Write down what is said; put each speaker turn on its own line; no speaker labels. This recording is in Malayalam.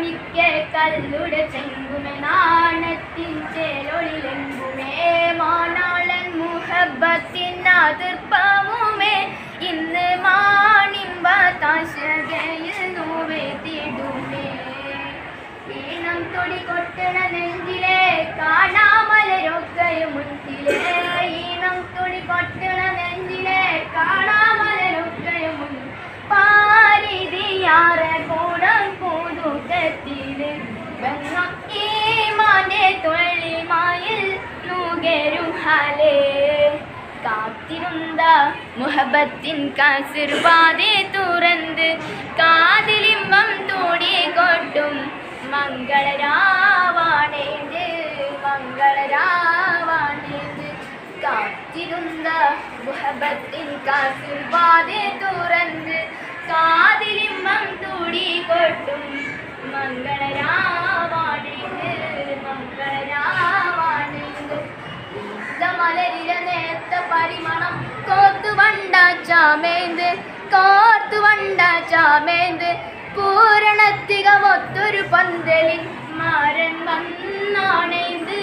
മാണിക്യ കല്ലുടെ ചെങ്കുമേ നാണത്തിൻ ചേലൊളിലെങ്കുമേ മാനാളൻ മുഹബത്തിൻ അതിർപ്പവുമേ ഇന്ന് മാണിമ്പ താശകയിൽ നോവേത്തിടുമേ ഈണം തൊടി കൊട്ടണ നെഞ്ചിലെ കാണാമലരൊക്കെയും മുൻപിലെ ഈണം തൊടി കൊട്ടണ നെഞ്ചിലെ കാണാമലരൊക്കെയും മുന്നിൽ പാരിതിയാറെ കൂടം കൂതുകത്തില് ഈമാന്റെ തൊഴിമായിൽ നൂകരും ഹാലേ കാത്തിരുന്ന മുഹബത്തിൻ കാസിർവാതെ തുറന്ന് കാതിലിമ്പം തൂടി കൊട്ടും മംഗളരാവാണേത് മംഗളരാവാണേത് കാത്തിരുന്ന മുഹബത്തിൻ കാസിർവാതെ തുറന്ന് കാതിലിമ്പം തൂടി കൊട്ടും മംഗളരാവാണേത് മംഗളരാവാണേത് മലരില നേർത്ത പരിമണം കോത്തുവണ്ട ചാമേന്ത് പൂരണത്തികമൊത്തൊരു പന്തലിൽ മാരൻ വന്നാണേന്ത്